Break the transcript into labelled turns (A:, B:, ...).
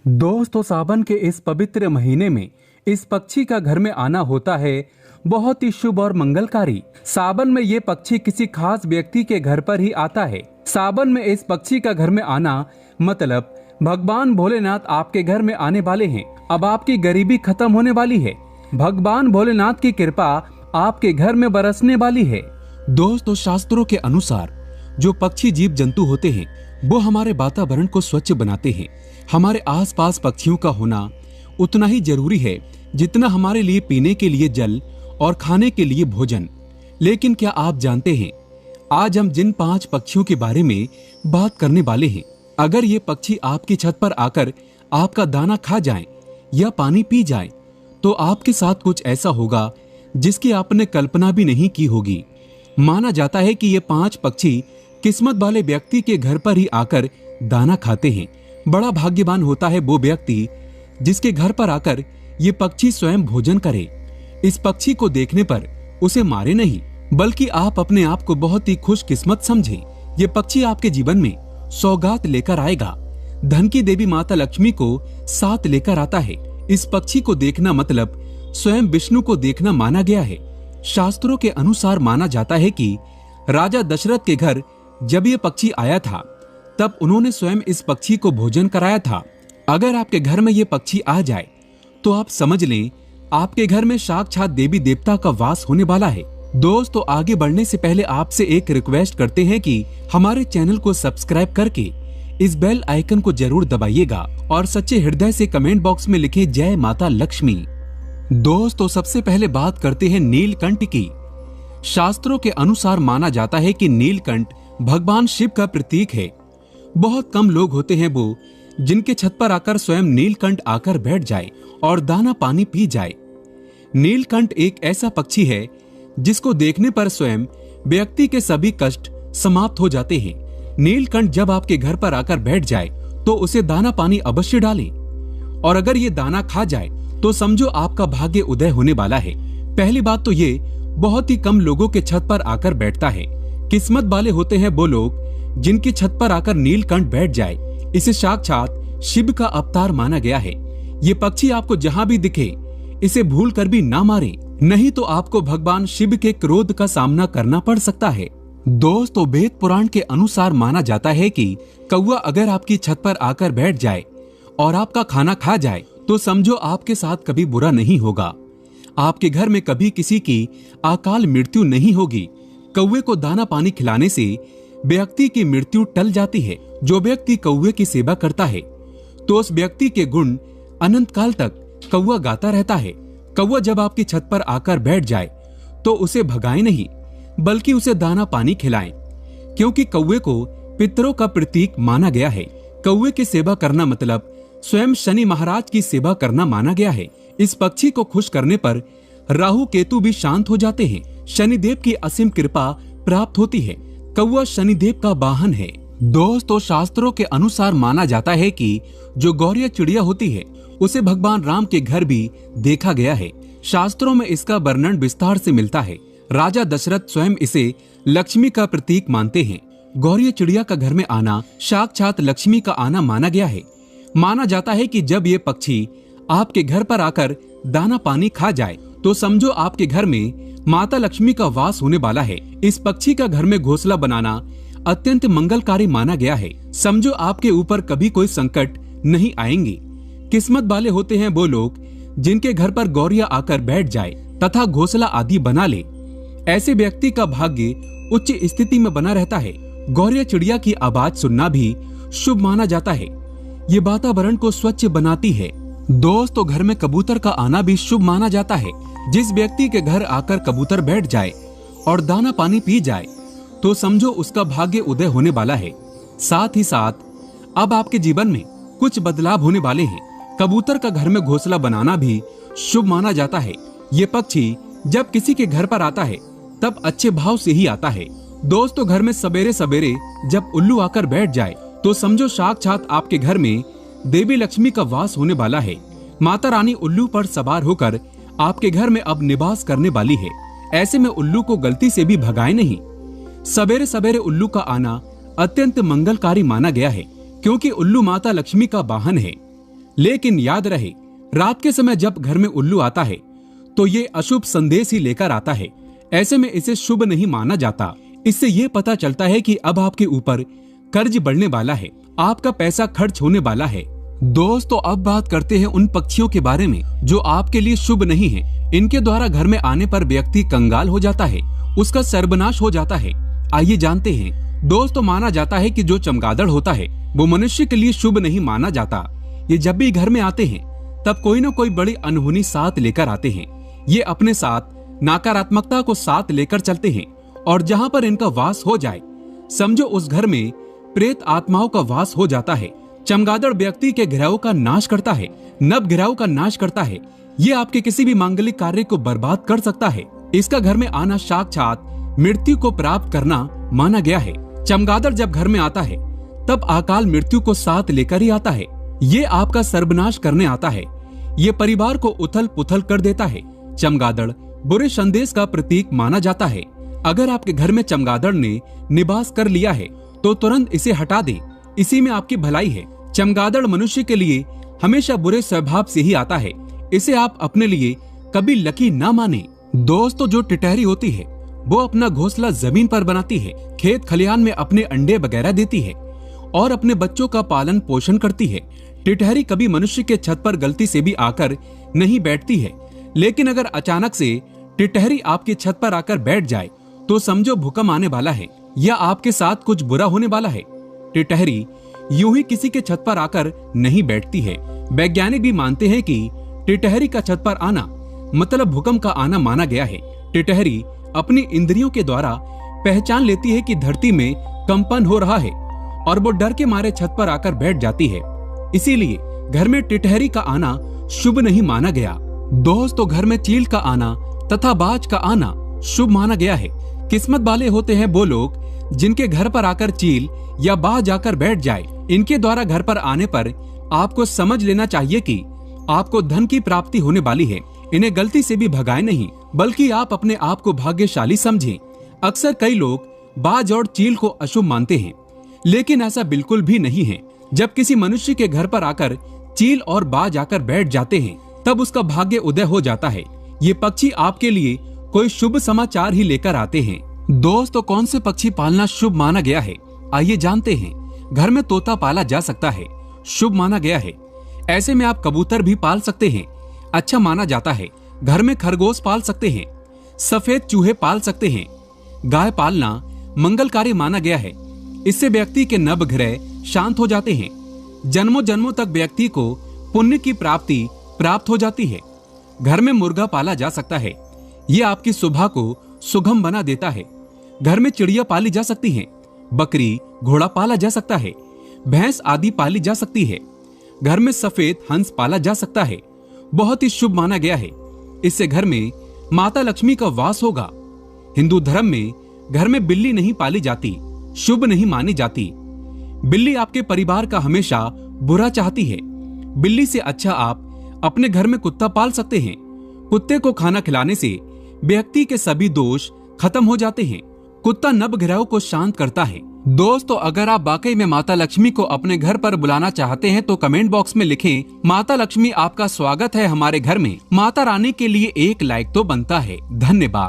A: दोस्तों, सावन के इस पवित्र महीने में इस पक्षी का घर में आना होता है बहुत ही शुभ और मंगलकारी। सावन में ये पक्षी किसी खास व्यक्ति के घर पर ही आता है। सावन में इस पक्षी का घर में आना मतलब भगवान भोलेनाथ आपके घर में आने वाले हैं। अब आपकी गरीबी खत्म होने वाली है। भगवान भोलेनाथ की कृपा आपके घर में बरसने वाली है।
B: दोस्तों, शास्त्रों के अनुसार जो पक्षी जीव जंतु होते हैं वो हमारे वातावरण को स्वच्छ बनाते हैं। हमारे आसपास पक्षियों का होना उतना ही जरूरी है जितना हमारे लिए पीने के लिए जल और खाने के लिए भोजन। लेकिन क्या आप जानते हैं, आज हम जिन 5 पक्षियों के बारे में बात करने वाले हैं, अगर ये पक्षी आपकी छत पर आकर आपका दाना खा जाएं या पानी पी जाएं, तो आपके साथ कुछ ऐसा होगा जिसकी आपने कल्पना भी नहीं की होगी। माना जाता है कि ये 5 पक्षी किस्मत वाले व्यक्ति के घर पर ही आकर दाना खाते हैं। बड़ा भाग्यवान होता है वो व्यक्ति जिसके घर पर आकर ये पक्षी स्वयं भोजन करे। इस पक्षी को देखने पर उसे मारे नहीं, बल्कि आप अपने आप को बहुत ही खुशकिस्मत समझें। ये पक्षी आपके जीवन में सौगात लेकर आएगा। धन की देवी माता लक्ष्मी को साथ लेकर आता है। इस पक्षी को देखना मतलब स्वयं विष्णु को देखना माना गया है। शास्त्रों के अनुसार माना जाता है कि राजा दशरथ के घर जब ये पक्षी आया था तब उन्होंने स्वयं इस पक्षी को भोजन कराया था। अगर आपके घर में ये पक्षी आ जाए तो आप समझ लें आपके घर में साक्षात देवी देवता का वास होने वाला है। दोस्तों, आगे बढ़ने से पहले आपसे एक रिक्वेस्ट करते हैं कि हमारे चैनल को सब्सक्राइब करके इस बेल आइकन को जरूर दबाइएगा और सच्चे हृदय से कमेंट बॉक्स में लिखे जय माता लक्ष्मी। दोस्तों, सबसे पहले बात करते हैं नीलकंठ की। शास्त्रों के अनुसार माना जाता है कि नीलकंठ भगवान शिव का प्रतीक है। बहुत कम लोग होते हैं वो जिनके छत पर आकर स्वयं नीलकंठ आकर बैठ जाए और दाना पानी पी जाए। नीलकंठ एक ऐसा पक्षी है जिसको देखने पर स्वयं व्यक्ति के सभी कष्ट समाप्त हो जाते हैं। नीलकंठ जब आपके घर पर आकर बैठ जाए तो उसे दाना पानी अवश्य डालें, और अगर ये दाना खा जाए तो समझो आपका भाग्य उदय होने वाला है। पहली बात तो ये बहुत ही कम लोगों के छत पर आकर बैठता है। किस्मत वाले होते हैं वो लोग जिनकी छत पर आकर नीलकंठ बैठ जाए। इसे साक्षात शिव का अवतार माना गया है। ये पक्षी आपको जहां भी दिखे इसे भूल कर भी ना मारे, नहीं तो आपको भगवान शिव के क्रोध का सामना करना पड़ सकता है। दोस्तों, वेद पुराण के अनुसार माना जाता है कि कौवा अगर आपकी छत पर आकर बैठ जाए और आपका खाना खा जाए तो समझो आपके साथ कभी बुरा नहीं होगा। आपके घर में कभी किसी की अकाल मृत्यु नहीं होगी। कौवे को दाना पानी खिलाने से व्यक्ति की मृत्यु टल जाती है। जो व्यक्ति कौवे की सेवा करता है तो उस व्यक्ति के गुण अनंत काल तक कौवा गाता रहता है। कौवा जब आपकी छत पर आकर बैठ जाए तो उसे भगाएं नहीं, बल्कि उसे दाना पानी खिलाएं, क्योंकि कौवे को पितरों का प्रतीक माना गया है। कौवे की सेवा करना मतलब स्वयं शनि महाराज की सेवा करना माना गया है। इस पक्षी को खुश करने पर राहु केतु भी शांत हो जाते हैं। शनिदेव की असीम कृपा प्राप्त होती है। कौवा शनिदेव का वाहन है। दोस्तों, शास्त्रों के अनुसार माना जाता है कि जो गौरिया चिड़िया होती है उसे भगवान राम के घर भी देखा गया है। शास्त्रों में इसका वर्णन विस्तार से मिलता है। राजा दशरथ स्वयं इसे लक्ष्मी का प्रतीक मानते हैं। गौरिया चिड़िया का घर में आना साक्षात लक्ष्मी का आना माना गया है। माना जाता है कि जब ये पक्षी आपके घर पर आकर दाना पानी खा जाए तो समझो आपके घर में माता लक्ष्मी का वास होने वाला है। इस पक्षी का घर में घोंसला बनाना अत्यंत मंगलकारी माना गया है। समझो आपके ऊपर कभी कोई संकट नहीं आएंगे। किस्मत वाले होते हैं वो लोग जिनके घर पर गौरिया आकर बैठ जाए तथा घोंसला आदि बना ले। ऐसे व्यक्ति का भाग्य उच्च स्थिति में बना रहता है। गौरिया चिड़िया की आवाज सुनना भी शुभ माना जाता है। ये वातावरण को स्वच्छ बनाती है। दोस्तों, घर में कबूतर का आना भी शुभ माना जाता है। जिस व्यक्ति के घर आकर कबूतर बैठ जाए और दाना पानी पी जाए तो समझो उसका भाग्य उदय होने वाला है। साथ ही साथ अब आपके जीवन में कुछ बदलाव होने वाले हैं। कबूतर का घर में घोंसला बनाना भी शुभ माना जाता है। ये पक्षी जब किसी के घर पर आता है तब अच्छे भाव से ही आता है। दोस्तों, घर में सवेरे सवेरे जब उल्लू आकर बैठ जाए तो समझो साक्षात आपके घर में देवी लक्ष्मी का वास होने वाला है। माता रानी उल्लू पर सवार होकर आपके घर में अब निवास करने वाली है। ऐसे में उल्लू को गलती से भी भगाए नहीं। सवेरे सवेरे उल्लू का आना अत्यंत मंगलकारी माना गया है, क्योंकि उल्लू माता लक्ष्मी का वाहन है। लेकिन याद रहे, रात के समय जब घर में उल्लू आता है तो ये अशुभ संदेश ही लेकर आता है। ऐसे में इसे शुभ नहीं माना जाता। इससे ये पता चलता है कि अब आपके ऊपर कर्ज बढ़ने वाला है, आपका पैसा खर्च होने वाला है। दोस्तों, अब बात करते हैं उन पक्षियों के बारे में जो आपके लिए शुभ नहीं है। इनके द्वारा घर में आने पर व्यक्ति कंगाल हो जाता है, उसका सर्वनाश हो जाता है। आइए जानते हैं। दोस्तों, माना जाता है कि जो चमगादड़ होता है वो मनुष्य के लिए शुभ नहीं माना जाता। ये जब भी घर में आते हैं तब कोई न कोई बड़ी अनहोनी साथ लेकर आते हैं। ये अपने साथ नकारात्मकता को साथ लेकर चलते हैं और जहाँ पर इनका वास हो जाए, समझो उस घर में प्रेत आत्माओं का वास हो जाता है। चमगादड़ व्यक्ति के घिराव का नाश करता है, नव घिराव का नाश करता है। ये आपके किसी भी मांगलिक कार्य को बर्बाद कर सकता है। इसका घर में आना साक्षात मृत्यु को प्राप्त करना माना गया है। चमगादड़ जब घर में आता है तब अकाल मृत्यु को साथ लेकर ही आता है। ये आपका सर्वनाश करने आता है। ये परिवार को उथल पुथल कर देता है। चमगादड़ बुरे संदेश का प्रतीक माना जाता है। अगर आपके घर में चमगादड़ ने निवास कर लिया है तो तुरंत इसे हटा दे, इसी में आपकी भलाई है। चमगादड़ मनुष्य के लिए हमेशा बुरे स्वभाव से ही आता है। इसे आप अपने लिए कभी लकी ना माने। दोस्तों, जो टिटहरी होती है वो अपना घोंसला जमीन पर बनाती है, खेत खलिहान में अपने अंडे वगैरह देती है और अपने बच्चों का पालन पोषण करती है। टिटहरी कभी मनुष्य के छत पर गलती से भी आकर नहीं बैठती है, लेकिन अगर अचानक से टिटहरी आपकी छत पर आकर बैठ जाए तो समझो भूकंप आने वाला है या आपके साथ कुछ बुरा होने वाला है। टिटहरी यूं ही किसी के छत पर आकर नहीं बैठती है। वैज्ञानिक भी मानते हैं कि टिटहरी का छत पर आना मतलब भूकंप का आना माना गया है। टिटहरी अपनी इंद्रियों के द्वारा पहचान लेती है कि धरती में कंपन हो रहा है और वो डर के मारे छत पर आकर बैठ जाती है। इसीलिए घर में टिटहरी का आना शुभ नहीं माना गया। दोस्तों, घर में चील का आना तथा बाज का आना शुभ माना गया है। किस्मत वाले होते हैं वो लोग जिनके घर पर आकर चील या बाज आकर बैठ जाए। इनके द्वारा घर पर आने पर आपको समझ लेना चाहिए कि आपको धन की प्राप्ति होने वाली है। इन्हें गलती से भी भगाए नहीं, बल्कि आप अपने आप को भाग्यशाली समझें। अक्सर कई लोग बाज और चील को अशुभ मानते हैं, लेकिन ऐसा बिल्कुल भी नहीं है। जब किसी मनुष्य के घर पर आकर चील और बाज आकर बैठ जाते हैं तब उसका भाग्य उदय हो जाता है। ये पक्षी आपके लिए कोई शुभ समाचार ही लेकर आते हैं। दोस्तों, कौन से पक्षी पालना शुभ माना गया है, आइए जानते हैं। घर में तोता पाला जा सकता है, शुभ माना गया है। ऐसे में आप कबूतर भी पाल सकते हैं, अच्छा माना जाता है। घर में खरगोश पाल सकते हैं, सफेद चूहे पाल सकते हैं। गाय पालना मंगलकारी माना गया है। इससे व्यक्ति के नभ ग्रह शांत हो जाते हैं। जन्मों जन्मों तक व्यक्ति को पुण्य की प्राप्ति प्राप्त हो जाती है। घर में मुर्गा पाला जा सकता है, ये आपकी सुबह को सुगम बना देता है। घर में चिड़िया पाली जा सकती हैं, बकरी घोड़ा पाला जा सकता है, भैंस आदि पाली जा सकती है। घर में सफेद हंस पाला जा सकता है, बहुत ही शुभ माना गया है। इससे घर में माता लक्ष्मी का वास होगा। हिंदू धर्म में घर में बिल्ली नहीं पाली जाती, शुभ नहीं मानी जाती। बिल्ली आपके परिवार का हमेशा बुरा चाहती है। बिल्ली से अच्छा आप अपने घर में कुत्ता पाल सकते हैं। कुत्ते को खाना खिलाने से व्यक्ति के सभी दोष खत्म हो जाते हैं। कुत्ता नभ ग्रहों को शांत करता है। दोस्तों, अगर आप वाकई में माता लक्ष्मी को अपने घर पर बुलाना चाहते हैं तो कमेंट बॉक्स में लिखें, माता लक्ष्मी आपका स्वागत है हमारे घर में। माता रानी के लिए एक लाइक तो बनता है। धन्यवाद।